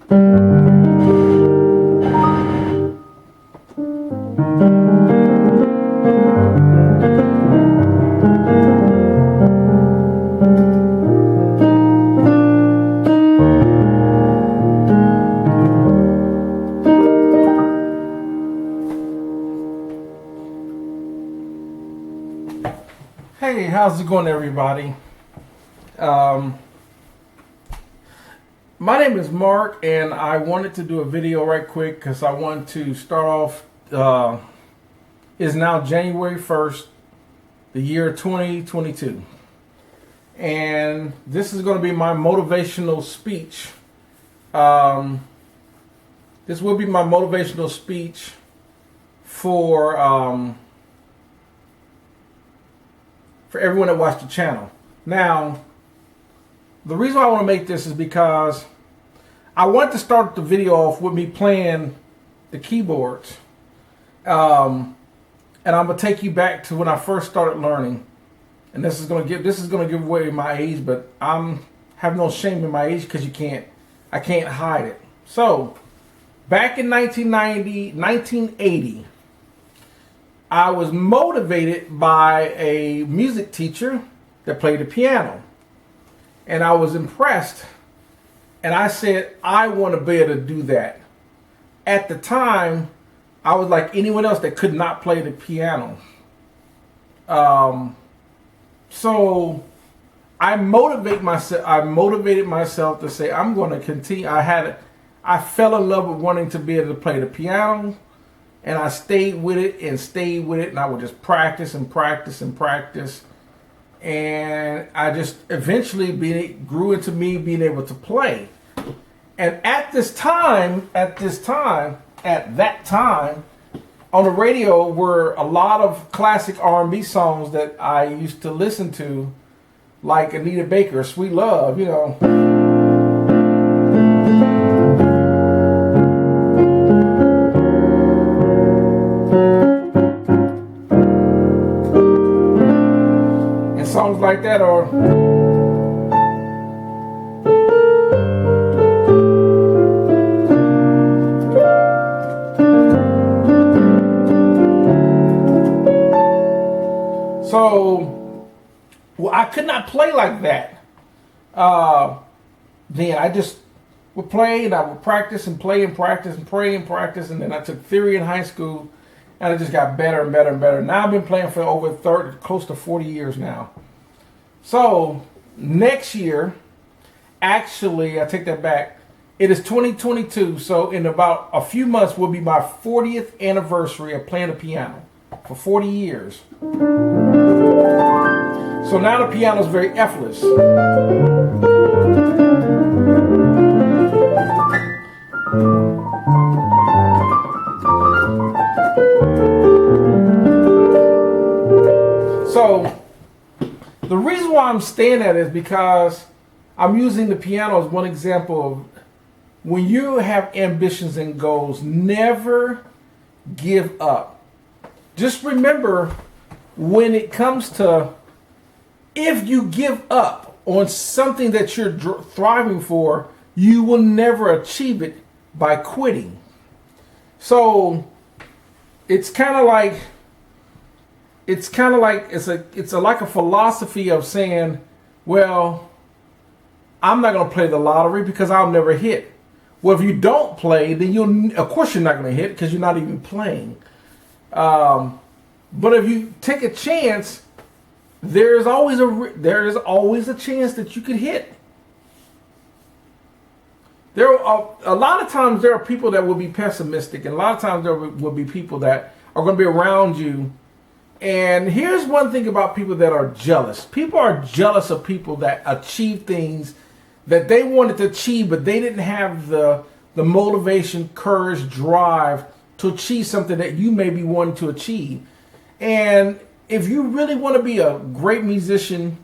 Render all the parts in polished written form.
Hey, how's it going, everybody? My name is Mark, and I wanted to do a video right quick because I want to start off. It's now January 1st, the year 2022, and this is going to be my motivational speech. This will be my motivational speech for everyone that watched the channel. Now, the reason why I want to make this is because I want to start the video off with me playing the keyboards. And I'm gonna take you back to when I first started learning. And this is gonna give away my age, but I'm have no shame in my age because I can't hide it. So, back in 1980, I was motivated by a music teacher that played the piano. And I was impressed. And I said, I want to be able to do that. At the time, I was like anyone else that could not play the piano. So I motivated myself to say, I'm going to continue. I fell in love with wanting to be able to play the piano. And I stayed with it, and I would just practice and practice and practice. And I just eventually grew into me being able to play. And at that time, on the radio were a lot of classic R&B songs that I used to listen to, like Anita Baker, Sweet Love, you know. Songs like that, or I could not play like that. Then I just would play, and I would practice and play and practice and pray and practice, and then I took theory in high school, and I just got better and better and better. Now I've been playing for over close to 40 years now. So next year, actually, I take that back. It is 2022, so in about a few months will be my 40th anniversary of playing the piano for 40 years. So now the piano is very effortless. So the reason why I'm staying at it is because I'm using the piano as one example of when you have ambitions and goals, never give up. Just remember, when it comes to, if you give up on something that you're thriving for, you will never achieve it by quitting. So it's kind of like it's like a philosophy of saying, well, I'm not going to play the lottery because I'll never hit. Well, if you don't play, then of course you're not going to hit because you're not even playing. But if you take a chance, there is always a chance that you could hit. There are a lot of times there are people that will be pessimistic, and a lot of times there will be people that are going to be around you. And here's one thing about people that are jealous. People are jealous of people that achieve things that they wanted to achieve, but they didn't have the motivation, courage, drive to achieve something that you may be wanting to achieve. And if you really want to be a great musician,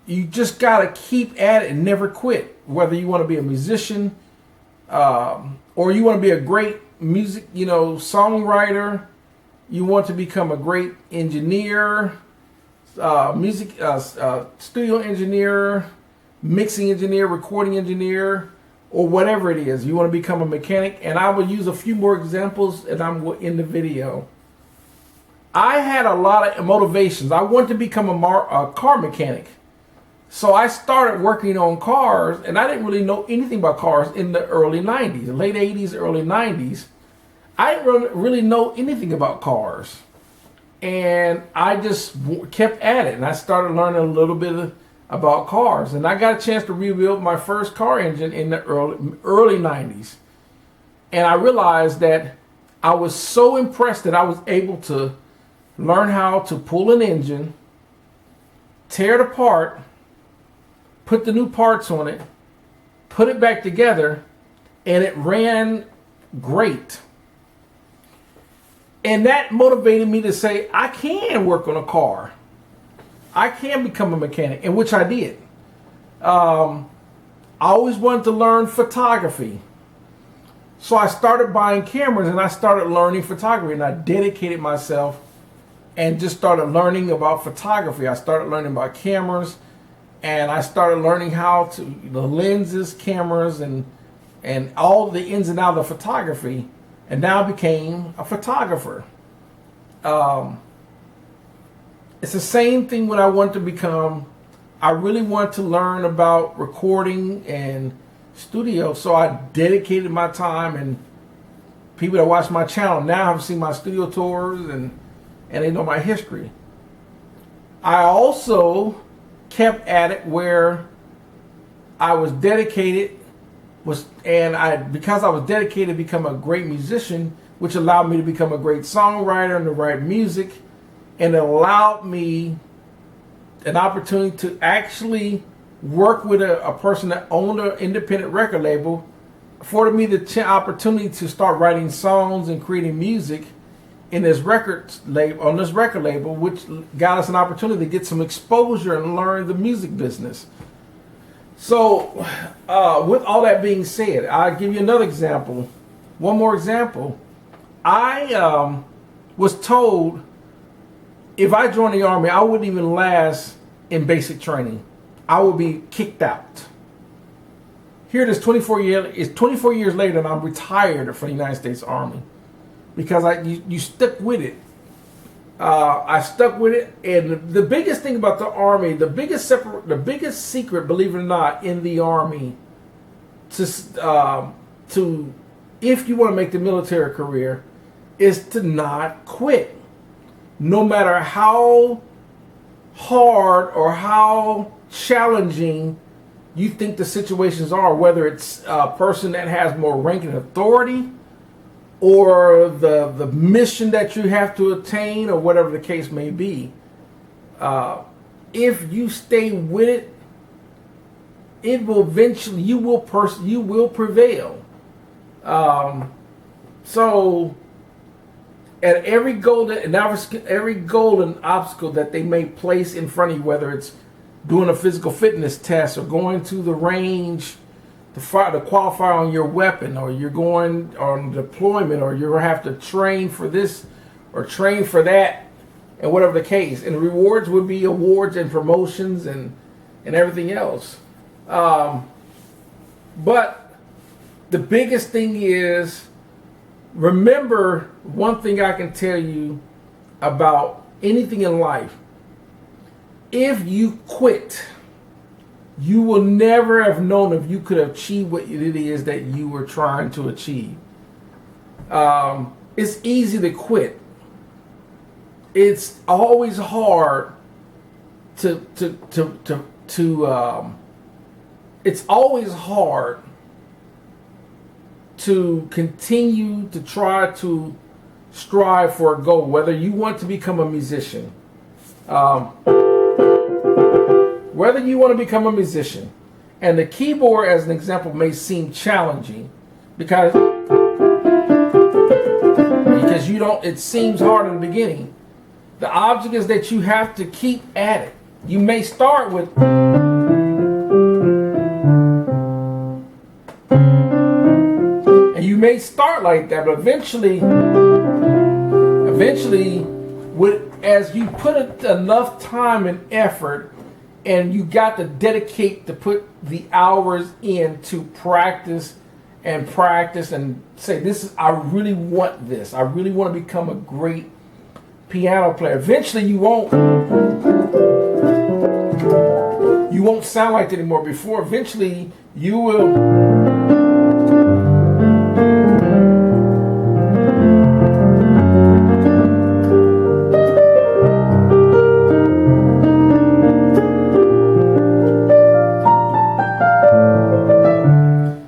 you just got to keep at it and never quit. Whether you want to be a musician or you want to be a great songwriter, you want to become a great engineer, studio engineer, mixing engineer, recording engineer, or whatever it is. You want to become a mechanic, and I will use a few more examples, and I'm in the video. I had a lot of motivations. I wanted to become a car mechanic. So I started working on cars, and I didn't really know anything about cars in the early 90s, late 80s, early 90s. I didn't really know anything about cars. And I just kept at it, and I started learning a little bit about cars. And I got a chance to rebuild my first car engine in the early 90s. And I realized that I was so impressed that I was able to learn how to pull an engine, tear it apart, put the new parts on it, put it back together, and it ran great. And that motivated me to say, I can work on a car. I can become a mechanic, in which I did. I always wanted to learn photography. So I started buying cameras and I started learning photography, and I dedicated myself and just started learning about photography. I started learning about cameras, and I started learning how to, the lenses, cameras, and all the ins and outs of photography, and now I became a photographer. It's the same thing when I want to become, I really want to learn about recording and studio, so I dedicated my time, and people that watch my channel now have seen my studio tours, and they know my history. I also kept at it where I was dedicated, because I was dedicated to become a great musician, which allowed me to become a great songwriter and to write music, and it allowed me an opportunity to actually work with a person that owned an independent record label, afforded me the opportunity to start writing songs and creating music in this record label, which got us an opportunity to get some exposure and learn the music business. So, with all that being said, I'll give you another example. One more example. I was told if I joined the Army, I wouldn't even last in basic training. I would be kicked out. Here it is 24 years later, and I'm retired from the United States Army. Because you stuck with it. I stuck with it, and the biggest thing about the Army, the biggest secret, believe it or not, in the Army, to if you want to make the military career, is to not quit, no matter how hard or how challenging you think the situations are, whether it's a person that has more rank and authority, or the mission that you have to attain, or whatever the case may be. If you stay with it, it will eventually, you will prevail. So at every goal and obstacle that they may place in front of you, whether it's doing a physical fitness test or going to the range to qualify on your weapon, or you're going on deployment, or you're going to have to train for this or train for that, and whatever the case. And the rewards would be awards and promotions and everything else. But the biggest thing is, remember one thing I can tell you about anything in life. If you quit, you will never have known if you could achieve what it is that you were trying to achieve. It's easy to quit. It's always hard it's always hard to continue to try to strive for a goal, whether you want to become a musician. Whether you want to become a musician, and the keyboard as an example may seem challenging because it seems hard in the beginning. The object is that you have to keep at it. You may start with and you may start like that, but eventually as you put enough time and effort And you got to dedicate to put the hours in to practice and say, this is, I really want this. I really want to become a great piano player. Eventually you won't sound like that anymore. Before eventually you will.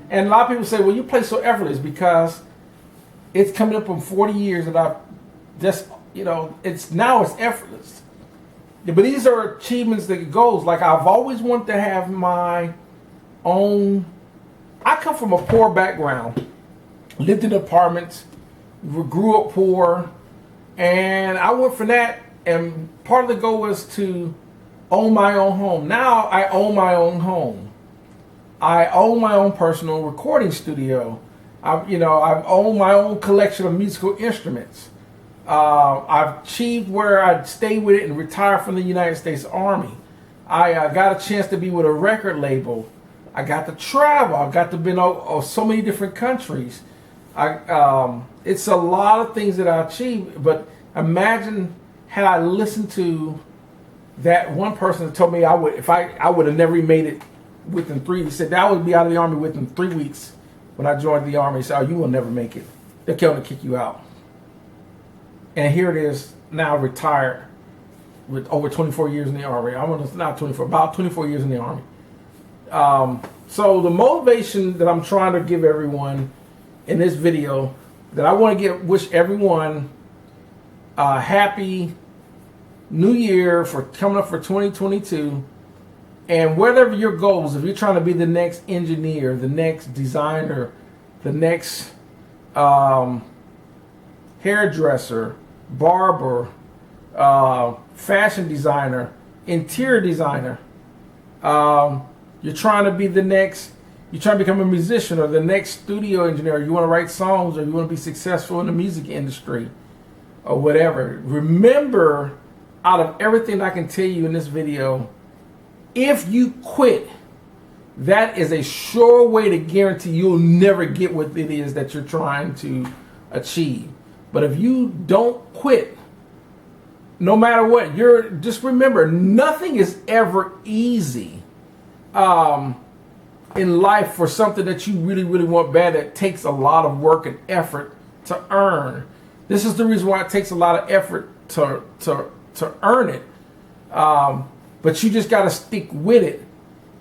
And a lot of people say, well, you play so effortless, because it's coming up on 40 years that I've just, it's effortless. But these are achievements, that goals. Like, I've always wanted to have my own. I come from a poor background, lived in apartments, grew up poor, and I went for that. And part of the goal was to own my own home. Now I own my own home. I own my own personal recording studio. I've owned my own collection of musical instruments. I've achieved where I'd stay with it and retire from the United States Army. I got a chance to be with a record label. I got to travel. I got to be in so many different countries. It's a lot of things that I achieved. But imagine had I listened to that one person that told me I would have never made it within 3. He said that I would be out of the Army within 3 weeks when I joined the Army. He said, "Oh, you will never make it. They're going to kick you out." And here it is, now retired with over 24 years in the Army. Not 24, about 24 years in the Army. So the motivation that I'm trying to give everyone in this video, that I want to wish everyone a happy New Year for coming up for 2022. And whatever your goals, if you're trying to be the next engineer, the next designer, the next hairdresser, barber, fashion designer, interior designer, you're trying to be you're trying to become a musician or the next studio engineer, you want to write songs, or you want to be successful in the music industry or whatever. Remember, out of everything I can tell you in this video, if you quit, that is a sure way to guarantee you'll never get what it is that you're trying to achieve. But if you don't quit, no matter what, just remember, nothing is ever easy in life for something that you really, really want bad. That takes a lot of work and effort to earn. This is the reason why it takes a lot of effort to earn it. But you just got to stick with it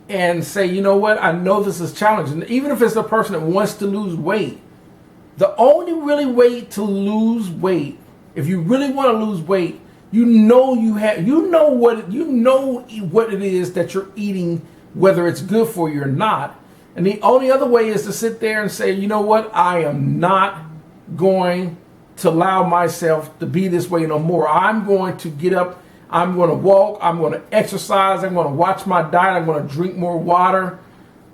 and say, you know what, I know this is challenging. Even if it's the person that wants to lose weight, the only really way to lose weight, if you really want to lose weight, you know what it is that you're eating, whether it's good for you or not. And the only other way is to sit there and say, you know what, I am not going to allow myself to be this way no more. I'm going to get up. I'm going to walk, I'm going to exercise, I'm going to watch my diet, I'm going to drink more water.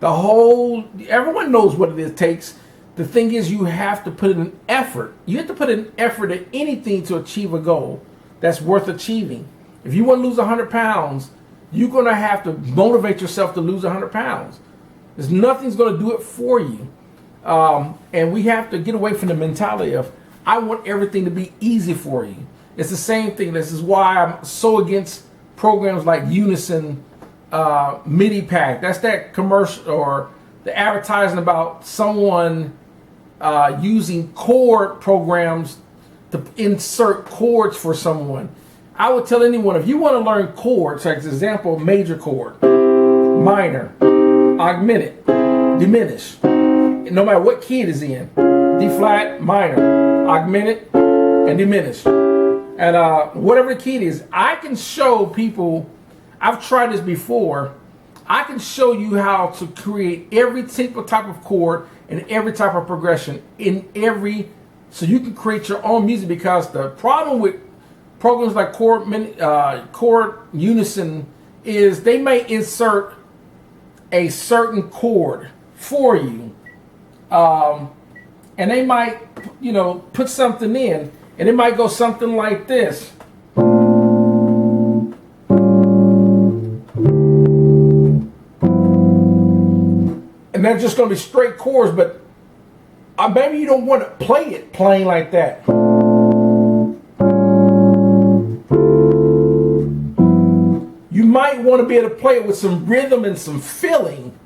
Everyone knows what it takes. The thing is, you have to put in an effort. You have to put in effort at anything to achieve a goal that's worth achieving. If you want to lose 100 pounds, you're going to have to motivate yourself to lose 100 pounds. Nothing's going to do it for you. And we have to get away from the mentality of, I want everything to be easy for you. It's the same thing. This is why I'm so against programs like Unison, MIDI Pack. That's that commercial or the advertising about someone using chord programs to insert chords for someone. I would tell anyone, if you want to learn chords, like example, major chord, minor, augmented, diminished, no matter what key it is in, D flat, minor, augmented, and diminished. And whatever the key it is, I can show people, I've tried this before, I can show you how to create every type of chord and every type of progression so you can create your own music. Because the problem with programs like Chord Unison is they may insert a certain chord for you, and they might, put something in. And it might go something like this. and they're just going to be straight chords, but maybe you don't want to play it plain like that. You might want to be able to play it with some rhythm and some feeling.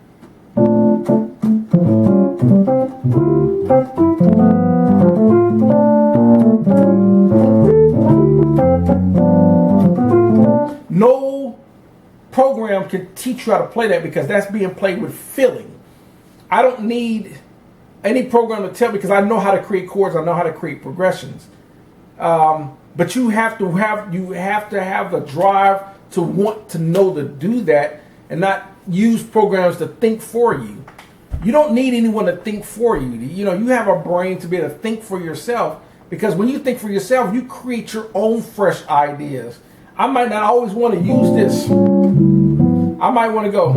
No program can teach you how to play that, because that's being played with feeling. I don't need any program to tell me, because I know how to create chords, I know how to create progressions. But you have to have the drive to want to know to do that, and not use programs to think for you. You don't need anyone to think for you. You know, you have a brain to be able to think for yourself, because when you think for yourself, you create your own fresh ideas. I might not always want to use this. I might want to go.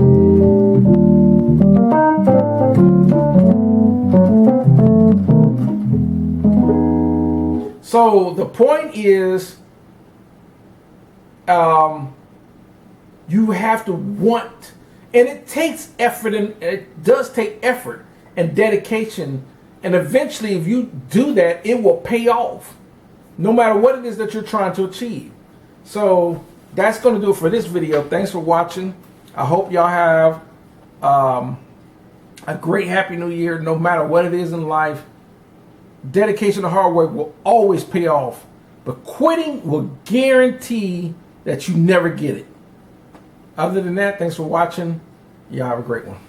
So the point is, you have to want, and it takes effort, and it does take effort and dedication, and eventually if you do that, it will pay off, no matter what it is that you're trying to achieve. So that's going to do it for this video. Thanks for watching. I hope y'all have a great happy new year. No matter what it is in life, dedication and hard work will always pay off, but quitting will guarantee that you never get it. Other than that, thanks for watching. Y'all have a great one.